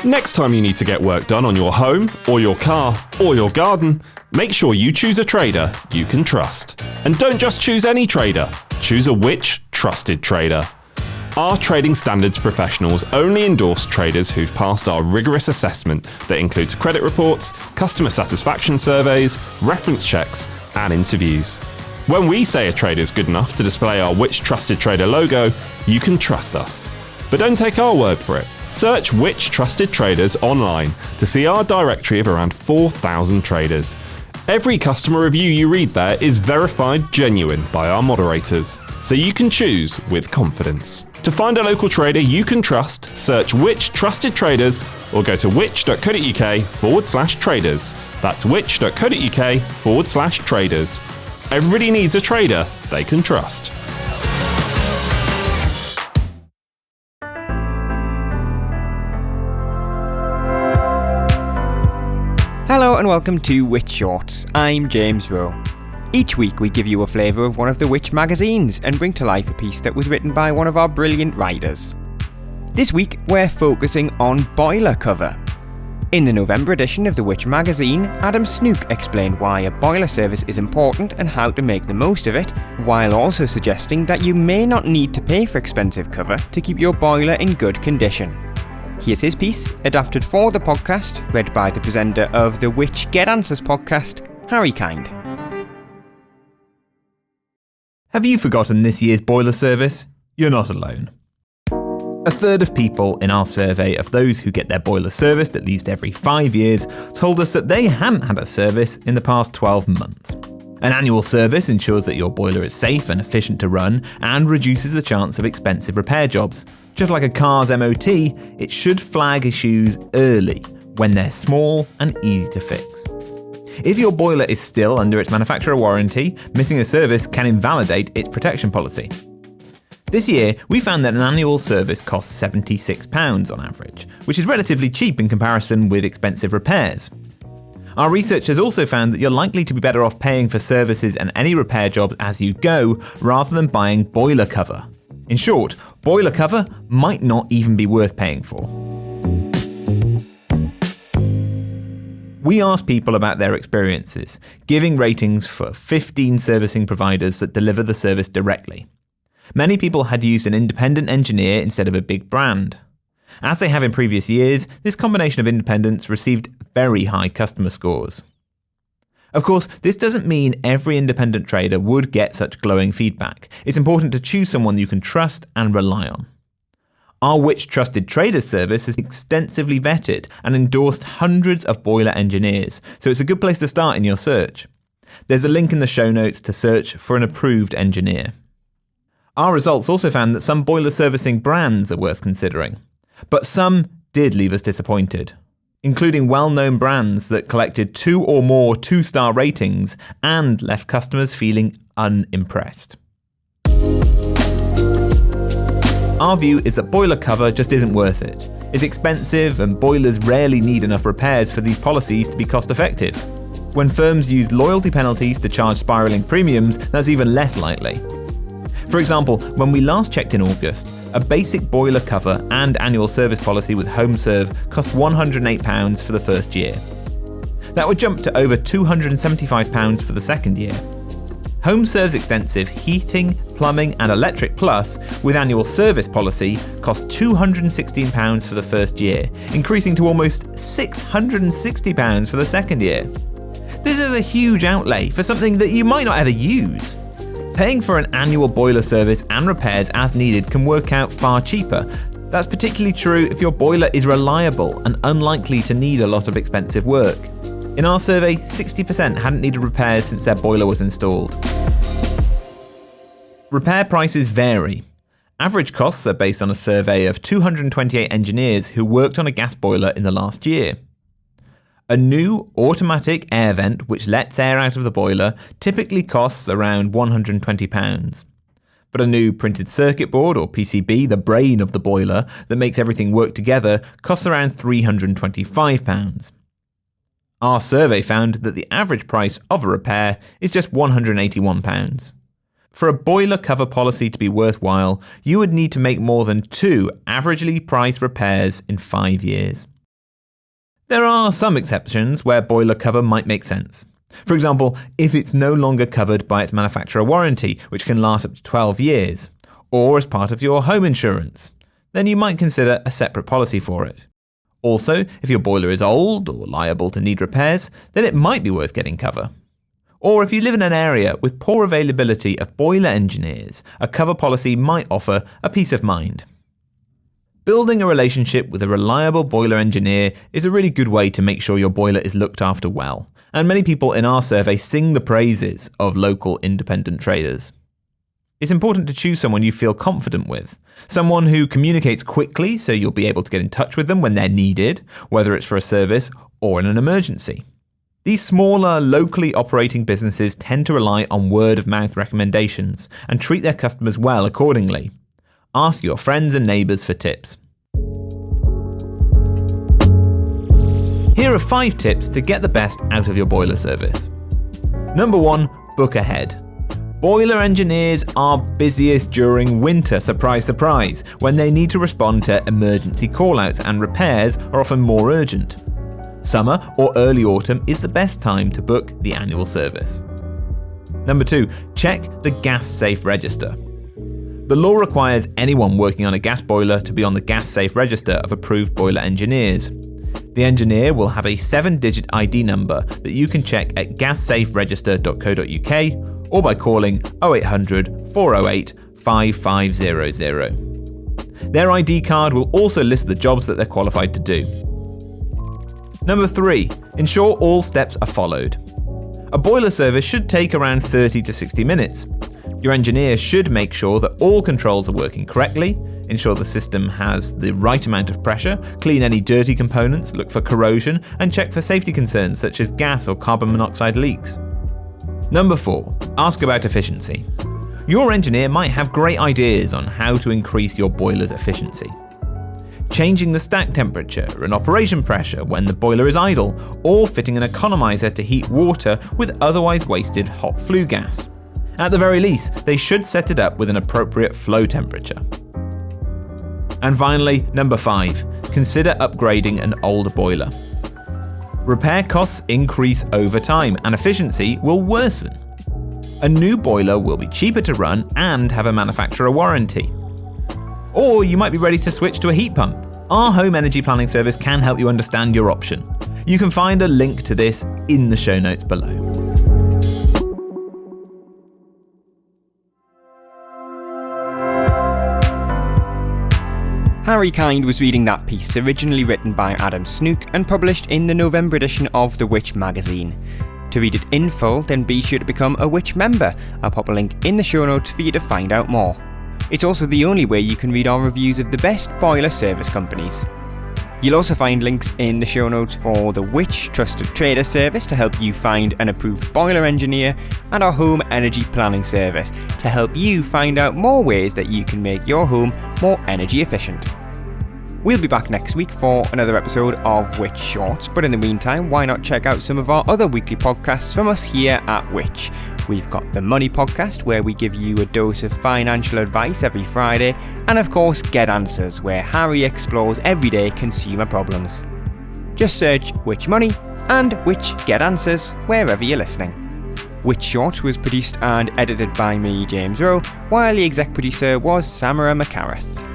Next time you need to get work done on your home, or your car, or your garden, make sure you choose a trader you can trust. And don't just choose any trader, choose a Which? Trusted trader. Our trading standards professionals only endorse traders who've passed our rigorous assessment that includes credit reports, customer satisfaction surveys, reference checks, and interviews. When we say a trader's good enough to display our Which? Trusted trader logo, you can trust us. But don't take our word for it. Search Which? Trusted Traders online to see our directory of around 4,000 traders. Every customer review you read there is verified genuine by our moderators, so you can choose with confidence. To find a local trader you can trust, search Which? Trusted Traders or go to which.co.uk/traders. That's which.co.uk/traders. Everybody needs a trader they can trust. Hello and welcome to Which Shorts. I'm James Rowe. Each week we give you a flavour of one of the Which magazines and bring to life a piece that was written by one of our brilliant writers. This week we're focusing on boiler cover. In the November edition of the Which magazine, Adam Snook explained why a boiler service is important and how to make the most of it, while also suggesting that you may not need to pay for expensive cover to keep your boiler in good condition. Here's his piece, adapted for the podcast, read by the presenter of the Which Get Answers podcast, Harry Kind. Have you forgotten this year's boiler service? You're not alone. A third of people in our survey of those who get their boiler serviced at least every 5 years told us that they hadn't had a service in the past 12 months. An annual service ensures that your boiler is safe and efficient to run and reduces the chance of expensive repair jobs. Just like a car's MOT, it should flag issues early when they're small and easy to fix. If your boiler is still under its manufacturer warranty, missing a service can invalidate its protection policy. This year, we found that an annual service costs £76 on average, which is relatively cheap in comparison with expensive repairs. Our research has also found that you're likely to be better off paying for services and any repair jobs as you go, rather than buying boiler cover. In short, boiler cover might not even be worth paying for. We asked people about their experiences, giving ratings for 15 servicing providers that deliver the service directly. Many people had used an independent engineer instead of a big brand. As they have in previous years, this combination of independents received very high customer scores. Of course, this doesn't mean every independent trader would get such glowing feedback. It's important to choose someone you can trust and rely on. Our Which Trusted Traders service is extensively vetted and endorsed hundreds of boiler engineers, so it's a good place to start in your search. There's a link in the show notes to search for an approved engineer. Our results also found that some boiler servicing brands are worth considering, but some did leave us disappointed, including well-known brands that collected 2 or more 2-star ratings and left customers feeling unimpressed. Our view is that boiler cover just isn't worth it. It's expensive and boilers rarely need enough repairs for these policies to be cost-effective. When firms use loyalty penalties to charge spiralling premiums, that's even less likely. For example, when we last checked in August, a basic boiler cover and annual service policy with HomeServe cost £108 for the first year. That would jump to over £275 for the second year. HomeServe's extensive heating, plumbing and electric plus with annual service policy cost £216 for the first year, increasing to almost £660 for the second year. This is a huge outlay for something that you might not ever use. Paying for an annual boiler service and repairs as needed can work out far cheaper. That's particularly true if your boiler is reliable and unlikely to need a lot of expensive work. In our survey, 60% hadn't needed repairs since their boiler was installed. Repair prices vary. Average costs are based on a survey of 228 engineers who worked on a gas boiler in the last year. A new automatic air vent which lets air out of the boiler typically costs around £120. But a new printed circuit board, or PCB, the brain of the boiler that makes everything work together, costs around £325. Our survey found that the average price of a repair is just £181. For a boiler cover policy to be worthwhile, you would need to make more than 2 averagely priced repairs in 5 years. There are some exceptions where boiler cover might make sense. For example, if it's no longer covered by its manufacturer warranty, which can last up to 12 years, or as part of your home insurance, then you might consider a separate policy for it. Also, if your boiler is old or liable to need repairs, then it might be worth getting cover. Or if you live in an area with poor availability of boiler engineers, a cover policy might offer a peace of mind. Building a relationship with a reliable boiler engineer is a really good way to make sure your boiler is looked after well, and many people in our survey sing the praises of local independent traders. It's important to choose someone you feel confident with, someone who communicates quickly so you'll be able to get in touch with them when they're needed, whether it's for a service or in an emergency. These smaller, locally operating businesses tend to rely on word-of-mouth recommendations and treat their customers well accordingly. Ask your friends and neighbours for tips. Here are 5 tips to get the best out of your boiler service. Number 1, book ahead. Boiler engineers are busiest during winter, surprise, surprise, when they need to respond to emergency callouts and repairs are often more urgent. Summer or early autumn is the best time to book the annual service. Number 2, check the gas safe register. The law requires anyone working on a gas boiler to be on the gas safe register of approved boiler engineers. The engineer will have a 7-digit ID number that you can check at gassaferegister.co.uk or by calling 0800 408 5500. Their ID card will also list the jobs that they're qualified to do. Number 3, ensure all steps are followed. A boiler service should take around 30 to 60 minutes. Your engineer should make sure that all controls are working correctly, ensure the system has the right amount of pressure, clean any dirty components, look for corrosion, and check for safety concerns such as gas or carbon monoxide leaks. Number 4, ask about efficiency. Your engineer might have great ideas on how to increase your boiler's efficiency. Changing the stack temperature and operation pressure when the boiler is idle, or fitting an economizer to heat water with otherwise wasted hot flue gas. At the very least, they should set it up with an appropriate flow temperature. And finally, number 5, consider upgrading an older boiler. Repair costs increase over time and efficiency will worsen. A new boiler will be cheaper to run and have a manufacturer warranty. Or you might be ready to switch to a heat pump. Our home energy planning service can help you understand your option. You can find a link to this in the show notes below. Harry Kind was reading that piece, originally written by Adam Snook and published in the November edition of The Which magazine. To read it in full, then be sure to become a Which member. I'll pop a link in the show notes for you to find out more. It's also the only way you can read our reviews of the best boiler service companies. You'll also find links in the show notes for the Which Trusted Trader service to help you find an approved boiler engineer, and our home energy planning service to help you find out more ways that you can make your home more energy efficient. We'll be back next week for another episode of Which Shorts, but in the meantime, why not check out some of our other weekly podcasts from us here at Which. We've got the Money Podcast, where we give you a dose of financial advice every Friday, and of course Get Answers, where Harry explores everyday consumer problems. Just search Which Money and Which Get Answers wherever you're listening. Which Short was produced and edited by me, James Rowe, while the exec producer was Samara McCarrath.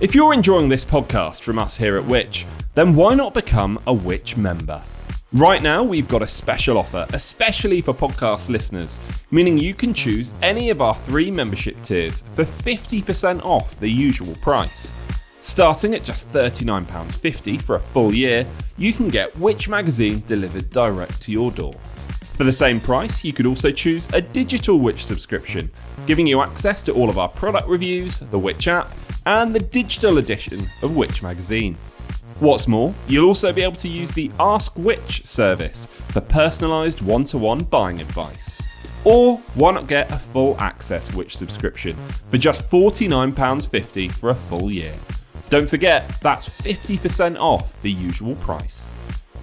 If you're enjoying this podcast from us here at Which, then why not become a Which member? Right now, we've got a special offer, especially for podcast listeners, meaning you can choose any of our 3 membership tiers for 50% off the usual price. Starting at just £39.50 for a full year, you can get Which magazine delivered direct to your door. For the same price, you could also choose a digital Which subscription, giving you access to all of our product reviews, the Which app, and the digital edition of Which magazine. What's more, you'll also be able to use the Ask Which service for personalised one-to-one buying advice. Or why not get a full access Which subscription for just £49.50 for a full year? Don't forget, that's 50% off the usual price.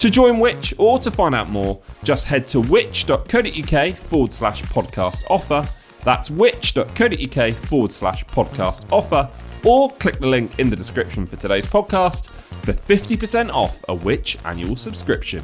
To join Which or to find out more, just head to which.co.uk/podcast offer. That's which.co.uk/podcast offer, or click the link in the description for today's podcast for 50% off a Which annual subscription.